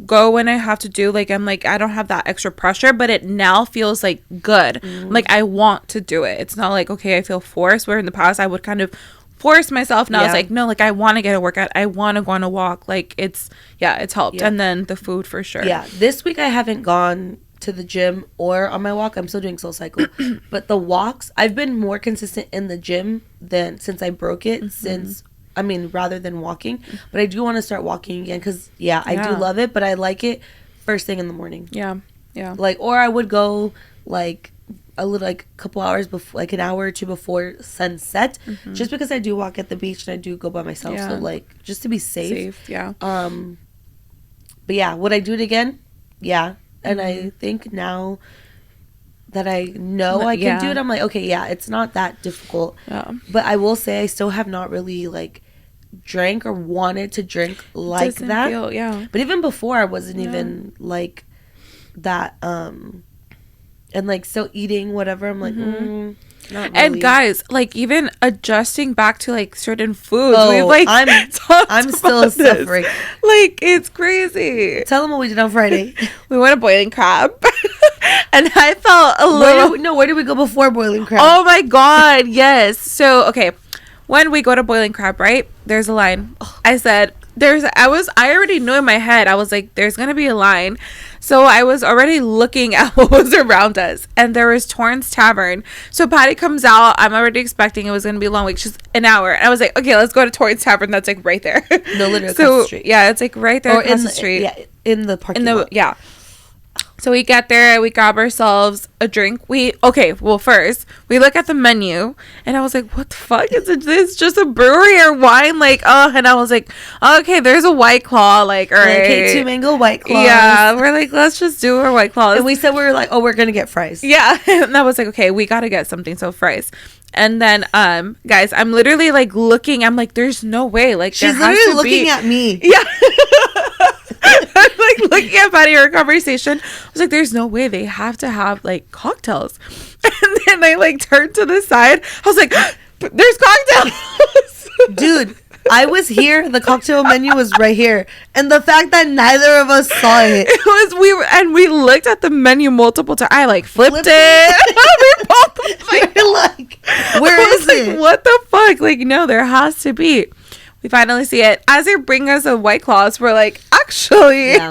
go when I have to do. Like I'm like I don't have that extra pressure, but it now feels like good. Like I want to do it. It's not like okay, I feel forced. Where in the past I would kind of force myself. Now it's like no, like I want to get a workout. I want to go on a walk. Like it's helped. And then the food for sure. Yeah, this week I haven't gone to the gym or on my walk. I'm still doing Soul Cycle, but the walks I've been more consistent in the gym than since I broke it. Rather than walking, but I do want to start walking again because I do love it, but I like it first thing in the morning. Yeah. Like or I would go like a little like a couple hours before, like an hour or two before sunset, just because I do walk at the beach and I do go by myself, so like just to be safe. But would I do it again? And I think now that I know I can do it, I'm like, okay, it's not that difficult. But I will say I still have not really like drank or wanted to drink like that. But even before I wasn't even like that and like still eating whatever. I'm like not really. And guys, like even adjusting back to like certain foods, we've like I'm still suffering. Like it's crazy. Tell them what we did on Friday. We went to Boiling Crab. And I felt a little where did we go before Boiling Crab? Oh my god, yes. So okay, when we go to Boiling Crab, right, there's a line. I said I already knew in my head, I was like, there's gonna be a line. So I was already looking at what was around us, and there was Torrance Tavern. So Patty comes out. I'm already expecting it was gonna be a long wait. She's an hour, and I was like, okay, let's go to Torrance Tavern. That's like right there. No, literally across the street. Yeah, it's like right there across the street. In the parking lot. Yeah. So we get there, we grab ourselves a drink. First, we look at the menu, and I was like, what the fuck? Is this just a brewery or wine? Like, and I was like, okay, there's a White Claw. Like, all right. Okay, 2 mango White Claws. Yeah, we're like, let's just do our White Claws. And we said we were like, we're going to get fries. Yeah. And I was like, okay, we got to get something. So fries. And then, guys, I'm literally like looking. I'm like, there's no way. Like, she's literally looking at me. Yeah. I'm like looking at Patty, our conversation. I was like, there's no way they have to have like cocktails. And then I like turned to the side. I was like, there's cocktails. Dude, I was here. The cocktail menu was right here. And the fact that neither of us saw it. We looked at the menu multiple times. I like flipped it. We both like, where is it? Like, what the fuck? Like, no, there has to be. We finally see it. As they bring us a White Claws, we're like, actually. Yeah.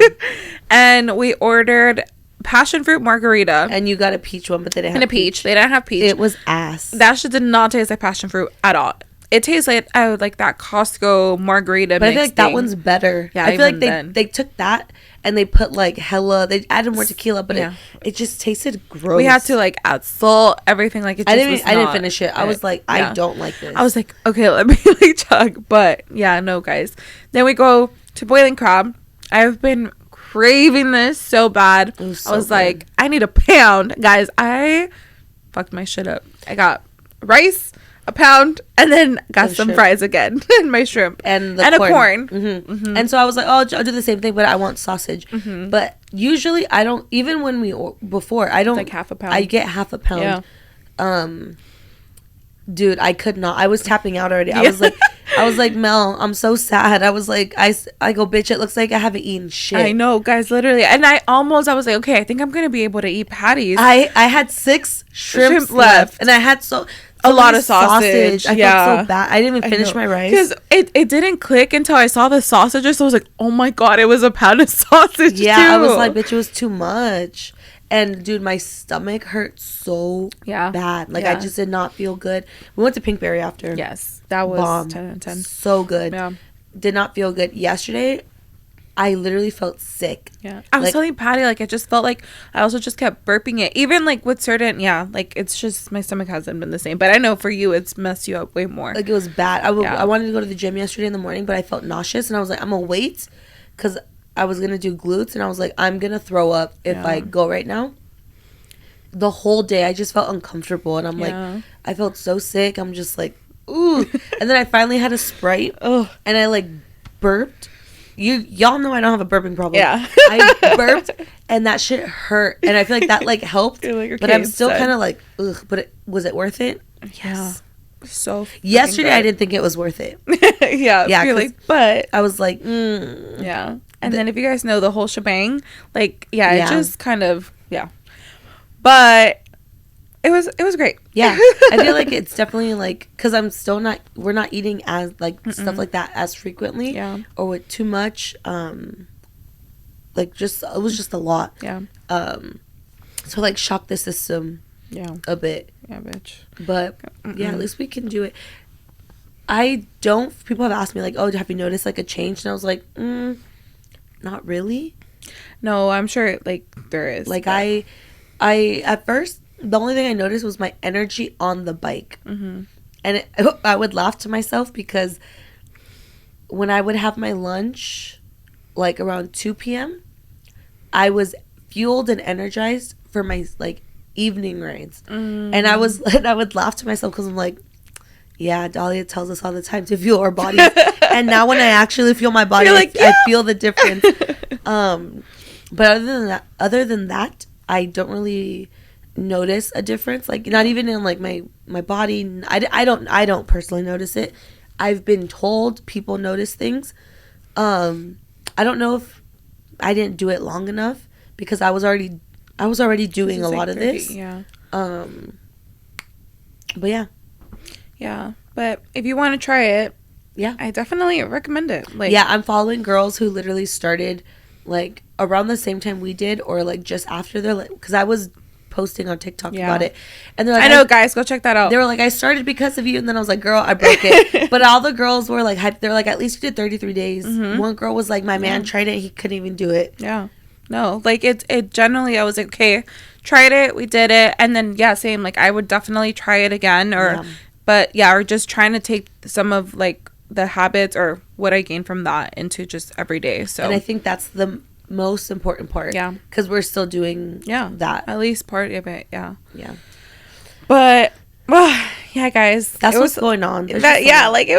And we ordered passion fruit margarita. And you got a peach one, but they didn't And have a peach. They didn't have peach. It was ass. That shit did not taste like passion fruit at all. It tastes like that Costco margarita. But I feel like that one's better. Yeah, I feel like they took that and they put like they added more tequila, but it just tasted gross. We had to like add salt, everything. Like it just I didn't finish it. I was like, yeah. I don't like this. I was like, okay, let me like chug. But yeah, no, guys. Then we go to boiling crab. I've been craving this so bad. I was like, I need a pound, guys. I fucked my shit up. I got rice, a pound, and then got some fries again, and my shrimp and a corn. Mm-hmm. Mm-hmm. And so I was like, oh, I'll do the same thing, but I want sausage. Mm-hmm. But usually I don't. Even when I don't like half a pound. I get half a pound. Yeah. Dude, I could not. I was tapping out already. Yeah. I was like, Mel, I'm so sad. I was like, I go, bitch, it looks like I haven't eaten shit. I know, guys, literally. And I was like, okay, I think I'm gonna be able to eat patties. I had 6 shrimp left, and I had a lot of sausage. I felt so bad. I didn't even finish my rice because it didn't click until I saw the sausages. So I was like, oh my god, it was a pound of sausage. Yeah, too. I was like, bitch, it was too much. And dude, my stomach hurt so bad. Like I just did not feel good. We went to Pinkberry after. Yes, that was bomb. 10 out of 10. So good. Yeah, did not feel good yesterday. I literally felt sick. Yeah, I was telling Patty, like, I just felt like I also just kept burping it. Even like with certain, like it's just my stomach hasn't been the same. But I know for you, it's messed you up way more. Like it was bad. I wanted to go to the gym yesterday in the morning, but I felt nauseous, and I was like, I'm gonna wait, because I was gonna do glutes, and I was like, I'm gonna throw up if I go right now. The whole day, I just felt uncomfortable, and I'm like, I felt so sick. I'm just like, ooh. And then I finally had a Sprite, and I like burped. Y'all know I don't have a burping problem. Yeah. I burped, and that shit hurt, and I feel like that like helped. Like, okay, but I'm still kind of like, ugh. But was it worth it? Yes. So yesterday, I didn't think it was worth it. Yeah. Really, but I was like, yeah. And then if you guys know the whole shebang, like, it just kind of, but it was great. Yeah. I feel like it's definitely like, because we're not eating as like stuff like that as frequently. Yeah. Or with too much, like just, it was just a lot. Yeah. So like shock the system. Yeah. A bit. Yeah, bitch. But at least we can do it. People have asked me like, oh, have you noticed like a change? And I was like, not really. No, I'm sure like there is. Like I at first, the only thing I noticed was my energy on the bike. Mm-hmm. And I would laugh to myself because when I would have my lunch like around 2 p.m., I was fueled and energized for my like evening rides. And I would laugh to myself because I'm like, yeah, Dahlia tells us all the time to fuel our bodies. And now when I actually feel my body, like, I feel the difference. But other than that, I don't really notice a difference. Like not even in like my body. I don't personally notice it. I've been told people notice things. I don't know if I didn't do it long enough because I was already doing a lot of this. Yeah. But yeah. Yeah, but if you want to try it, I definitely recommend it. Like, I'm following girls who literally started like around the same time we did, or like just after their, like, because I was posting on TikTok about it, and they're like, I know, guys, go check that out. They were like, I started because of you, and then I was like, girl, I broke it. But all the girls were like, they're like, at least you did 33 days. Mm-hmm. One girl was like, my man tried it, he couldn't even do it. Yeah. No, like it generally, I was like, okay, tried it, we did it, and then same, like I would definitely try it again, or but or just trying to take some of like the habits or what I gained from that into just every day. So, and I think that's the most important part. Yeah, because we're still doing that, at least part of it. Yeah. But guys, that's what's going on. Like it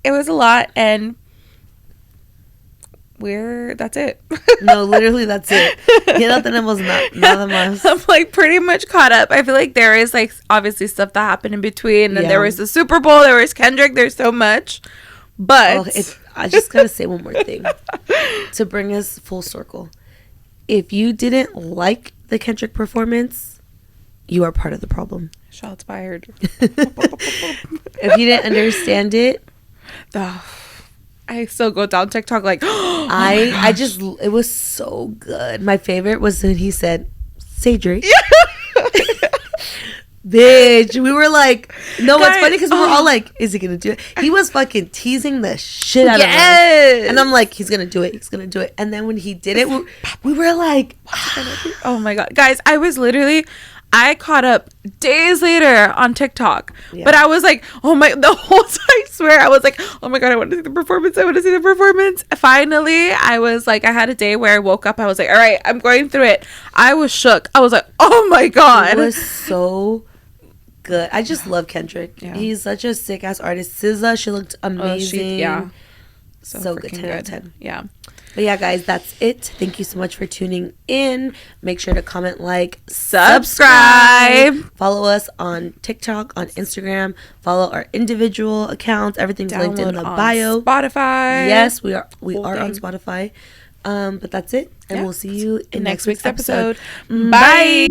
was a lot, and that's it. No, literally that's it. Nada más. I'm like pretty much caught up. I feel like there is like obviously stuff that happened in between, and there was the Super Bowl, there was Kendrick, there's so much. But I just gotta say one more thing to bring us full circle. If you didn't like the Kendrick performance, you are part of the problem. Shots fired. If you didn't understand it, I still go down TikTok like, I just, it was so good. My favorite was when he said, Sadri. Bitch, we were like, no, what's funny because we were all like, is he gonna do it? He was fucking teasing the shit out of us, and I'm like, he's gonna do it, he's gonna do it. And then when he did it, we were like, oh my god, guys, I caught up days later on TikTok, but I was like, oh my, the whole time, I swear, I was like, oh my god, I want to see the performance. Finally, I was like, I had a day where I woke up, I was like, all right, I'm going through it. I was shook. I was like, oh my god, it was so good. I just love Kendrick. He's such a sick ass artist. SZA, she looked amazing. So good. 10 out of 10. Yeah. But yeah, guys, that's it. Thank you so much for tuning in. Make sure to comment, like, subscribe. Follow us on TikTok, on Instagram. Follow our individual accounts. Everything's linked in the bio. Spotify. Yes, we are on Spotify. But that's it. And we'll see you in next week's episode. Bye.